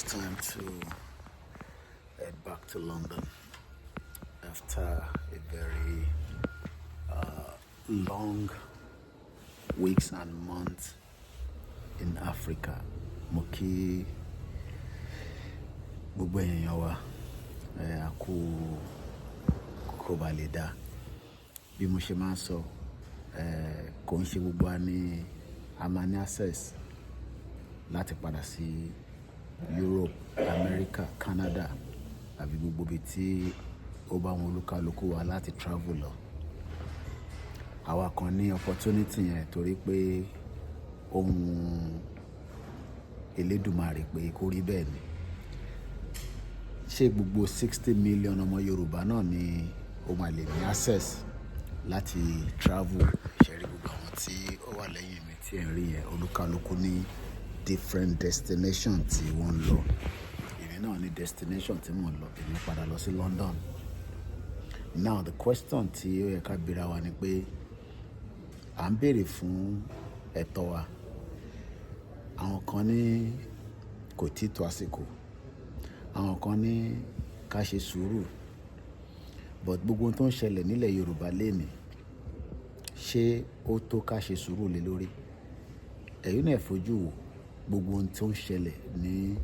It's time to head back to London after a very long weeks and months in Africa. Mo kí gbogbo èèyàn wa a kú kó ba lè dá bí mo ṣe máa ń sọ kò ń ṣe gbogbo wa ní a máa ní access láti padà sí Europe, America, Canada àbí gbogbo ibi tí ó bá wọn olúkálùkù wa láti travel lọ. Àwa kan ní opportunity yẹn torí pé ohun Elédùmarè pé kó rí bẹ́ẹ̀ ni. Ṣé gbogbo 60 million ọmọ Yorùbá náà ni ó máa lè ní access láti travel? Ṣé rí gbogbo àwọn tí ó wà lẹ́yìn mi tí ẹ̀ ń rí yẹn olúkálùkù ní different destination tí wọ́n ń lọ. Èmi náà ní destination tí mò ń lọ. Èmi padà lọ sí London. Now the question tí ó yẹ ká bèèrè wa ni pé à ń béèrè fún ẹ̀tọ́ wa. Àwọn kan ní kò tí tó àsìkò. Àwọn kan ní ká ṣe sùúrù. But gbogbo ohun tó ń ṣẹlẹ̀ nílẹ̀ Yorùbá lénìí, ṣé ó tó ká ṣe sùúrù lé lórí? Ẹ̀yin náà fojú wò gbogbo ohun tó ń ṣẹlẹ̀ ní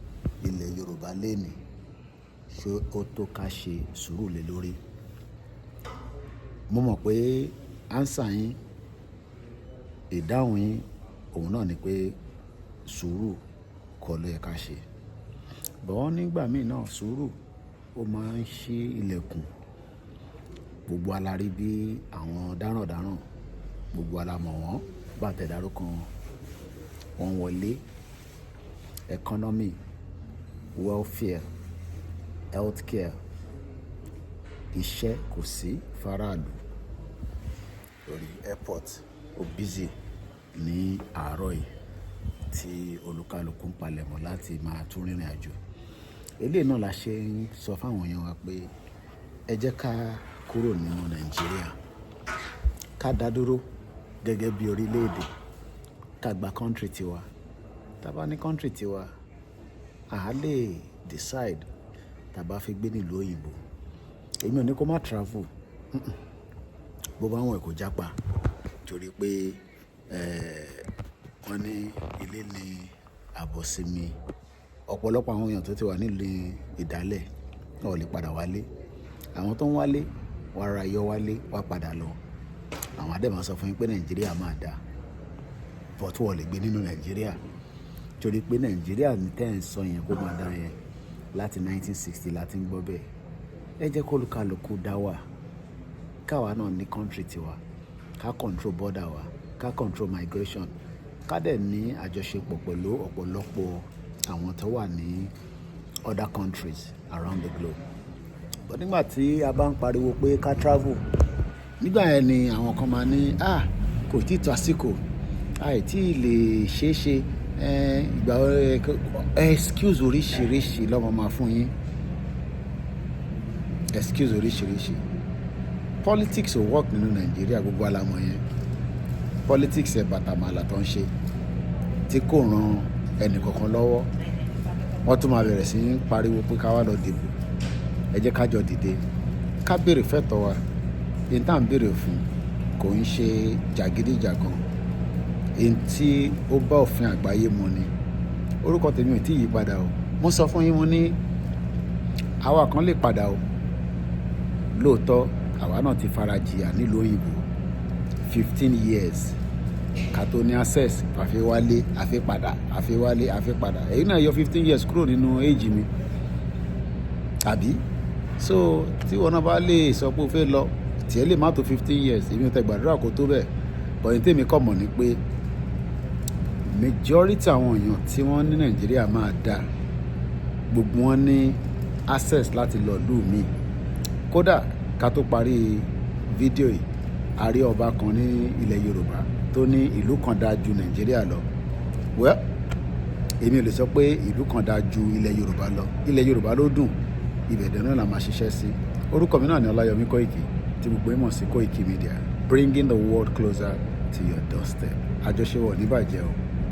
ilẹ̀ Yorùbá lénìí, ṣé ó tó ká ṣe sùúrù lé lórí? Mo mọ̀ pé answer yín, ìdáhùn yín òun náà ni pé sùúrù kọ́ ló yẹ ká ṣe. But nígbà míì náà sùúrù ó máa ń ṣí ilẹ̀kùn. Gbogbo wa la rí bí àwọn dáràndáràn, gbogbo wa la mọ̀ wọ́n, bá tẹ̀ dárúkọ wọn wọlé. Economy, welfare, healthcare, iṣẹ́ kò sí faraàlú. Lórí airport ó busy ní àárọ̀ yìí tí olúkálùkù ń palẹ̀mọ́ láti máa tún rìnrìn àjò. Eléyìí náà la ṣe ń sọ fáwọn èèyàn wa pé ẹ jẹ́ ká kúrò nínú Nàìjíríà, ká dá dúró gẹ́gẹ́ bí orílẹ̀-èdè, ká gba country tiwa. Tá bá ní country tiwa, a lè decide tá bá fẹ́ gbé nílùú òyìnbó. Èmi ò ní kó má travel. Bó bá wọn kò jápa torí pé wọ́n ní ilé ní àbọ̀sími. Ọ̀pọ̀lọpọ̀ àwọn èèyàn tó ti wà nílùú ìdálẹ̀ náà ò lè padà wálé. Àwọn tó ń wálé wá ra yọ wálé wá padà lọ. Àwọn adé máa sọ fún yín pé Nàìjíríà máa dà, but wọ́n lè gbé nínú Nàìjíríà torí pé Nàìjíríà ní tẹ́ ń sọ yẹn kó máa dá yẹn láti 1960 láti ń gbọ́ bẹ́ẹ̀. Ẹ jẹ́ kó olúkálùkù dá wà. Káwa náà ní country tiwa, ká control border wa, ká control migration, ká dẹ̀ ní àjọṣepọ̀ pẹ̀lú ọ̀pọ̀lọpọ̀ àwọn tó wà ní other countries around the globe. But nígbà tí a bá ń pariwo pé ká travel, nígbà yẹn ni àwọn kan máa ní kò tí tó àsìkò, àìtí lè ṣeéṣe, ìgbà excuse oríṣiríṣi lọ́mọ máa fún yín. Excuse oríṣiríṣi. Politics ò work nínú Nàìjíríà, gbogbo alamọ̀ yẹn. Politics ẹ̀ bàtàmàlà tó ń ṣe tí kò ran ẹnì kankan lọ́wọ́. Wọ́n tún máa bẹ̀rẹ̀ sí í pariwo pé ká wá lọ dìbò. Ẹ jẹ́ ká jọ dìde, ká béèrè fẹ́tọ̀ wa. Èyí tá à ń béèrè fún kò ń ṣe jàgídíjàgan. Èyí tí ó bá òfin àgbáyé mu ni. Orúkọ tèmi ò tí yí padà o. Mo sọ fún yín, mo ní àwa kan lè padà o. Lóòótọ́ àwa náà ti fara jìyà nílùú òyìnbó 15 years ká tó ní access, àfi wálé, àfi padà, àfi wálé, àfi padà. Èyí náà yọ 15 years kúrò nínú age mi. Àbí? So tí wọn náà bá lè sọ pé ó fẹ́ lọ, tí ẹ lè má tó 15 years, èmi ò tẹ gbàdúrà kó tó bẹ́ẹ̀. But ní tèmi kọ́ mọ̀ ni pé majority àwọn èèyàn tí wọ́n ní Nàìjíríà máa dà, gbogbo wọn ní access láti lọ ìlú mi. Kódà ká tó parí fídíò yìí, a rí ọba kan ní ilẹ̀ Yorùbá tó ní ìlú kan dáa ju Nàìjíríà lọ. Well, èmi ò lè sọ pé ìlú kan dáa ju ilẹ̀ Yorùbá lọ. Ilẹ̀ Yorùbá ló dùn, ibẹ̀ náà la máa ṣiṣẹ́ sí. Orúkọ mi náà ni Ọláyọmí Kóìkì, tí gbogbo ẹ̀ mọ̀ sí Kóìkì Media, bringing the world closer to your doorstep. Àjọṣe wọ̀ ní bàjẹ́ o.